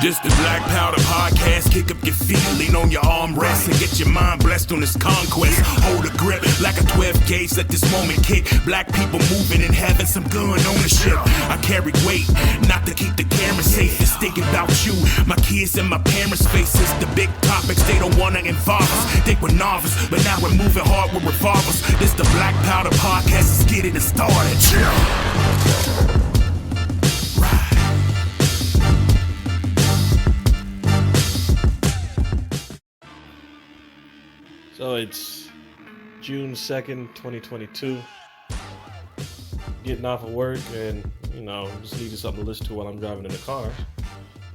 This the Black Powder Podcast. Kick up your feet, lean on your armrest, and get your mind blessed on this conquest. Hold a grip like a 12 gauge, let this moment kick. Black people moving and having some gun ownership. I carry weight, not to keep the camera safe. It's thinking about you, my kids and my parents' faces. The big topics, they don't wanna involve us. Think we're novice, but now we're moving hard with revolvers. This the Black Powder Podcast, let's get it started. So it's June 2nd, 2022. Getting off of work and, just needed something to listen to while I'm driving in the car.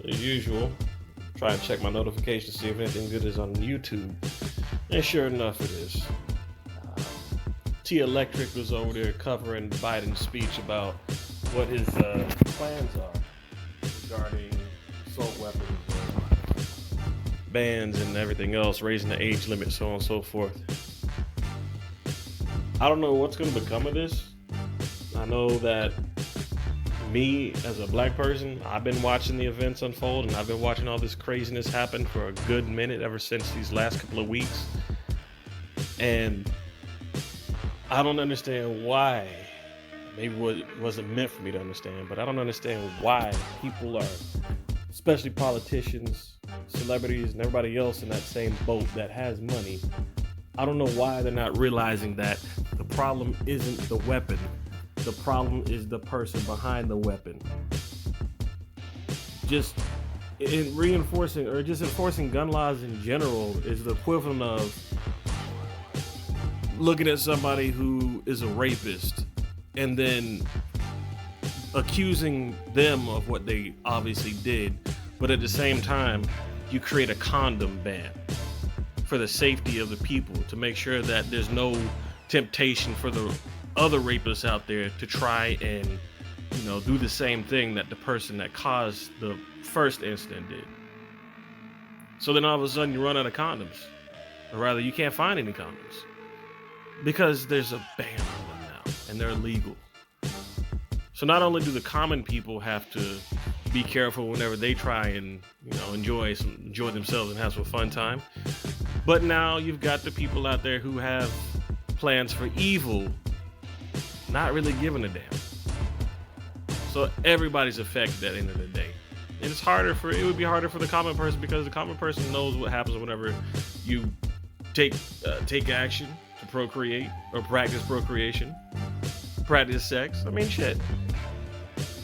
As usual, try and check my notifications to see if anything good is on YouTube. And sure enough, it is. T Electric was over there covering Biden's speech about what his plans are regarding assault weapons, bans and everything else, raising the age limit, so on and so forth. I don't know what's going to become of this. I know that me, as a black person, I've been watching the events unfold, and I've been watching all this craziness happen for a good minute ever since these last couple of weeks. And I don't understand why. Maybe it wasn't meant for me to understand, but I don't understand why people are, especially politicians, celebrities, and everybody else in that same boat that has money. I don't know why they're not realizing that the problem isn't the weapon. The problem is the person behind the weapon. Just enforcing gun laws in general is the equivalent of looking at somebody who is a rapist and then accusing them of what they obviously did, but at the same time, you create a condom ban for the safety of the people to make sure that there's no temptation for the other rapists out there to try and, do the same thing that the person that caused the first incident did. So then all of a sudden you run out of condoms, or rather you can't find any condoms because there's a ban on them now and they're illegal. So not only do the common people have to be careful whenever they try and enjoy themselves and have some fun time, but now you've got the people out there who have plans for evil, not really giving a damn. So everybody's affected at the end of the day. And it would be harder for the common person, because the common person knows what happens whenever you take action to procreate or practice procreation, practice sex. I mean, shit.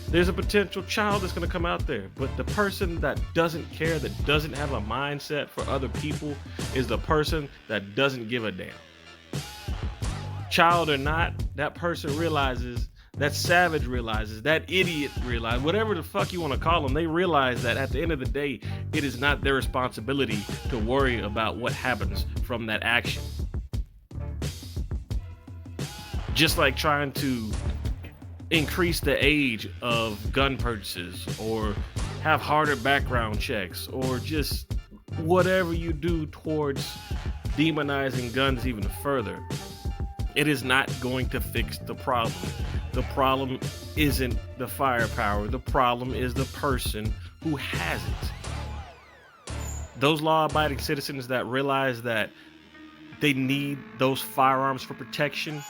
There's a potential child that's going to come out there, but the person that doesn't care, that doesn't have a mindset for other people, is the person that doesn't give a damn. Child or not, that person realizes, that savage realizes, that idiot realizes, whatever the fuck you want to call them, they realize that at the end of the day, it is not their responsibility to worry about what happens from that action. Just like trying to increase the age of gun purchases, or have harder background checks, or just whatever you do towards demonizing guns even further, it is not going to fix the problem. The problem isn't the firepower. The problem is the person who has it. Those law-abiding citizens that realize that they need those firearms for protection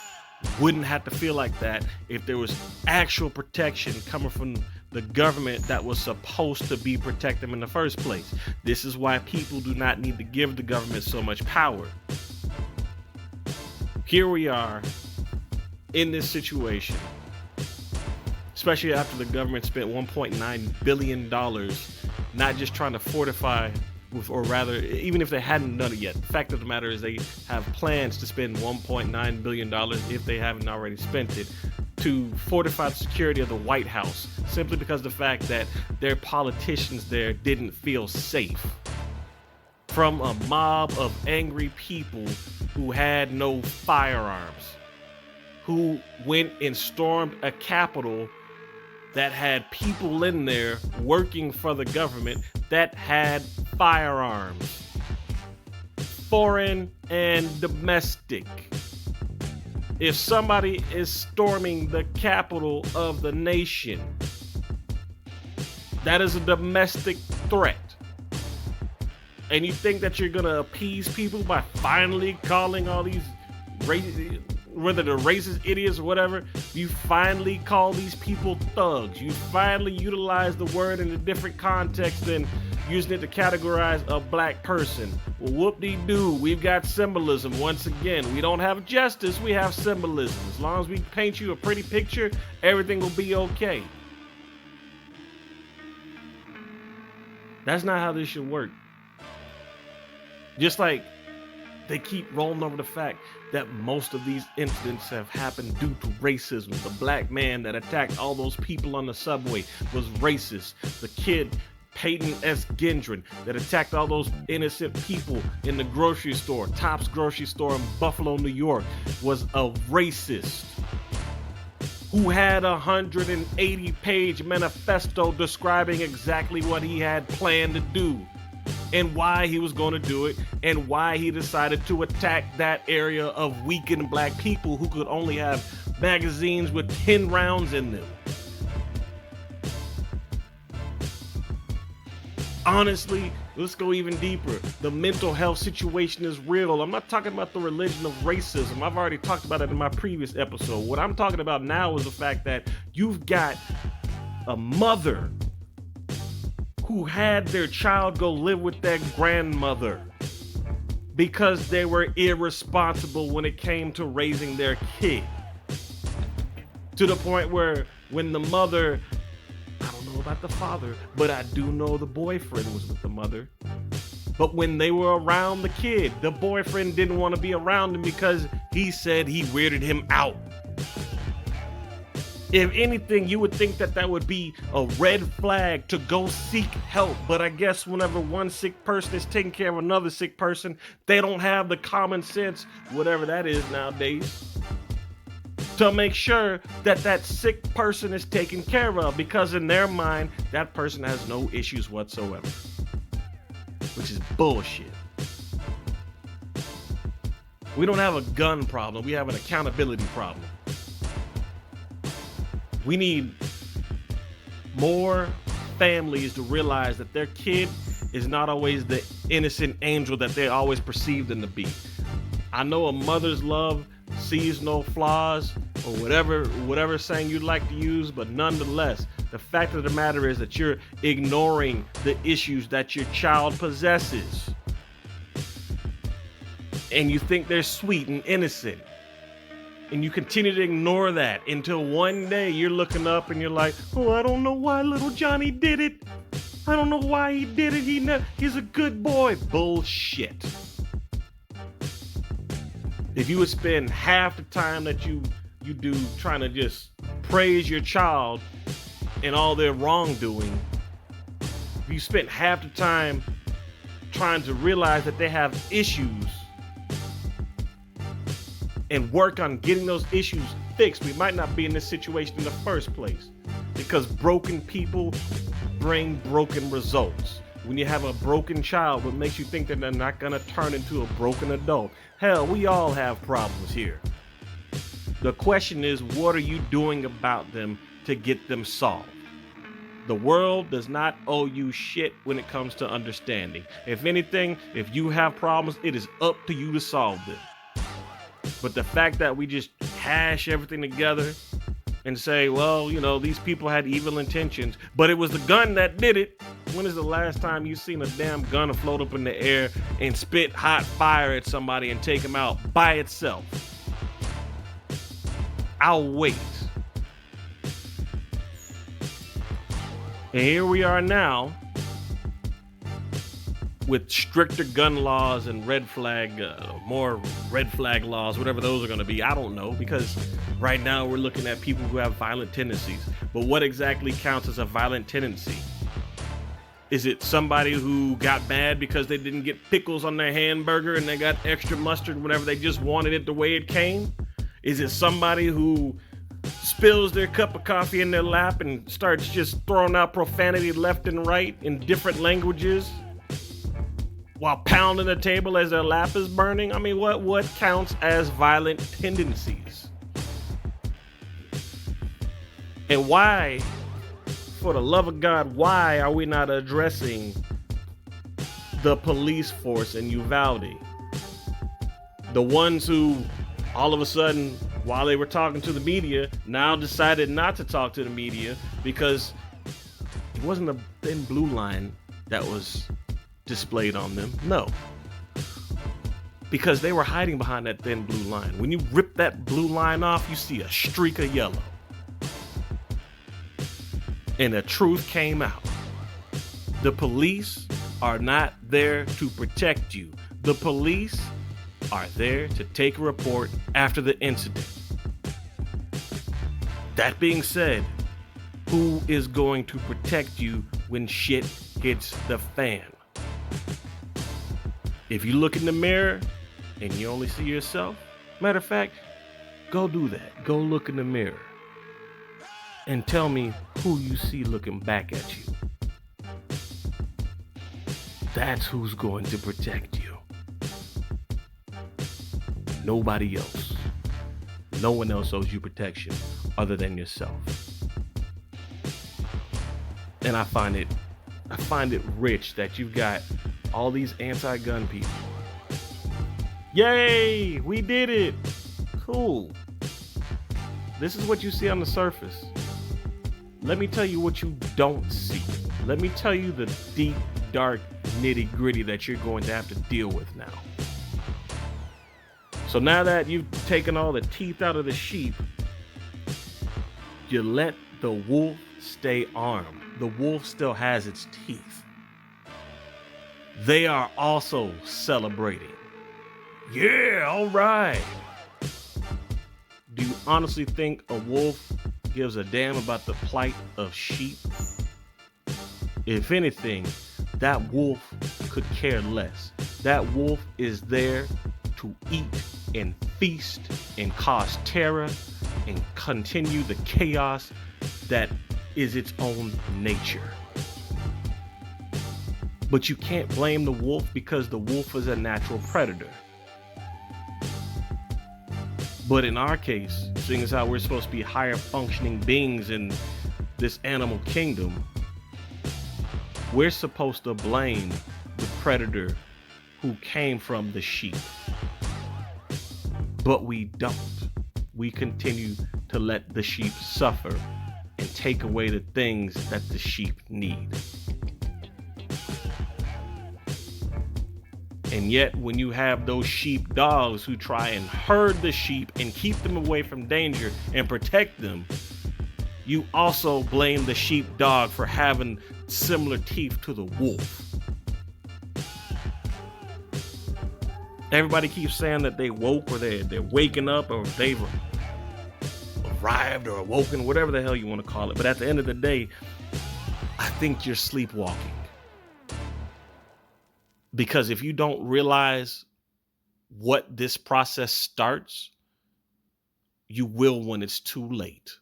wouldn't have to feel like that if there was actual protection coming from the government that was supposed to be protect them in the first place. This is why people do not need to give the government so much power. Here we are in this situation, especially after the government spent $1.9 billion not just trying to fortify, or rather, even if they hadn't done it yet. The fact of the matter is they have plans to spend $1.9 billion, if they haven't already spent it, to fortify the security of the White House, simply because of the fact that their politicians there didn't feel safe from a mob of angry people who had no firearms, who went and stormed a Capitol that had people in there working for the government that had firearms, foreign and domestic. If somebody is storming the capital of the nation, That is a domestic threat. And you think that you're gonna appease people by finally calling all these whether they're racist idiots or whatever, you finally call these people thugs. You finally utilize the word in a different context than using it to categorize a black person. Well, whoop-de-doo, we've got symbolism once again. We don't have justice, we have symbolism. As long as we paint you a pretty picture, everything will be okay. That's not how this should work. Just like they keep rolling over the fact that most of these incidents have happened due to racism. The black man that attacked all those people on the subway was racist. The kid, Peyton S. Gendron, that attacked all those innocent people in the grocery store, Tops grocery store in Buffalo, New York, was a racist who had a 180-page manifesto describing exactly what he had planned to do and why he was going to do it and why he decided to attack that area of weakened black people who could only have magazines with 10 rounds in them. Honestly, let's go even deeper. The mental health situation is real. I'm not talking about the religion of racism. I've already talked about it in my previous episode. What I'm talking about now is the fact that you've got a mother who had their child go live with their grandmother because they were irresponsible when it came to raising their kid. To the point where when the mother, I don't know about the father, but I do know the boyfriend was with the mother. But when they were around the kid, the boyfriend didn't want to be around him because he said he weirded him out. If anything, you would think that that would be a red flag to go seek help. But I guess whenever one sick person is taking care of another sick person, they don't have the common sense, whatever that is nowadays, to make sure that that sick person is taken care of, because in their mind, that person has no issues whatsoever, which is bullshit. We don't have a gun problem. We have an accountability problem. We need more families to realize that their kid is not always the innocent angel that they always perceived them to be. I know a mother's love sees no flaws, or whatever saying you'd like to use, but nonetheless, the fact of the matter is that you're ignoring the issues that your child possesses. And you think they're sweet and innocent. And you continue to ignore that until one day you're looking up and you're like, oh, I don't know why little Johnny did it. I don't know why he did it. He's a good boy. Bullshit. If you would spend half the time that you do trying to just praise your child and all their wrongdoing, if you spent half the time trying to realize that they have issues and work on getting those issues fixed, we might not be in this situation in the first place. Because broken people bring broken results. When you have a broken child, what makes you think that they're not gonna turn into a broken adult? Hell, we all have problems here. The question is, what are you doing about them to get them solved? The world does not owe you shit when it comes to understanding. If anything, if you have problems, it is up to you to solve them. But the fact that we just hash everything together and say, well, you know, these people had evil intentions, but it was the gun that did it. When is the last time you seen a damn gun float up in the air and spit hot fire at somebody and take them out by itself? I'll wait. And here we are now with stricter gun laws and more red flag laws, whatever those are going to be. I don't know, because right now we're looking at people who have violent tendencies. But what exactly counts as a violent tendency? Is it somebody who got mad because they didn't get pickles on their hamburger and they got extra mustard whenever they just wanted it the way it came? Is it somebody who spills their cup of coffee in their lap and starts just throwing out profanity left and right in different languages while pounding the table as their lap is burning? I mean, what counts as violent tendencies? And why for the love of God, why are we not addressing the police force in Uvalde? The ones who all of a sudden, while they were talking to the media, now decided not to talk to the media because it wasn't a thin blue line that was displayed on them. No. Because they were hiding behind that thin blue line. When you rip that blue line off, you see a streak of yellow. And the truth came out. The police are not there to protect you. The police are there to take a report after the incident. That being said, who is going to protect you when shit hits the fan? If you look in the mirror and you only see yourself, matter of fact, go do that. Go look in the mirror and tell me who you see looking back at you. That's who's going to protect you. Nobody else. No one else owes you protection other than yourself. And I find it rich that you've got all these anti-gun people. Yay, we did it. Cool. This is what you see on the surface. Let me tell you what you don't see. Let me tell you the deep, dark, nitty-gritty that you're going to have to deal with now. So now that you've taken all the teeth out of the sheep, you let the wolf stay armed. The wolf still has its teeth. They are also celebrating. Yeah, all right. Do you honestly think a wolf gives a damn about the plight of sheep? If anything, that wolf could care less. That wolf is there to eat and feast and cause terror and continue the chaos that is its own nature. But you can't blame the wolf because the wolf is a natural predator. But in our case, seeing as how we're supposed to be higher functioning beings in this animal kingdom, we're supposed to blame the predator who came from the sheep. But we don't. We continue to let the sheep suffer and take away the things that the sheep need. And yet, when you have those sheep dogs who try and herd the sheep and keep them away from danger and protect them, you also blame the sheep dog for having similar teeth to the wolf. Everybody keeps saying that they woke or they're waking up or they've arrived or awoken, whatever the hell you want to call it. But at the end of the day, I think you're sleepwalking. Because if you don't realize what this process starts, you will when it's too late.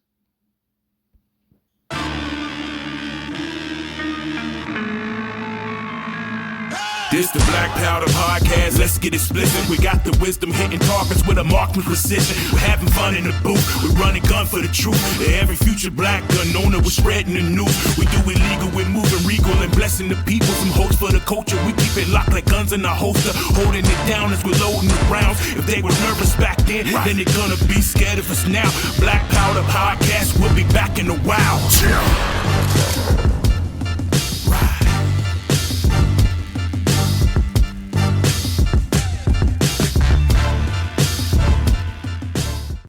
This the Black Powder Podcast, let's get explicit. We got the wisdom hitting targets with a marksman's precision. We're having fun in the booth, we're running gun for the truth. Every future black gun owner, we're spreading the news. We do it legal, we're moving regal and blessing the people. Some hopes for the culture, we keep it locked like guns in our holster. Holding it down as we're loading the rounds. If they were nervous back then they're gonna be scared of us now. Black Powder Podcast, we'll be back in a while.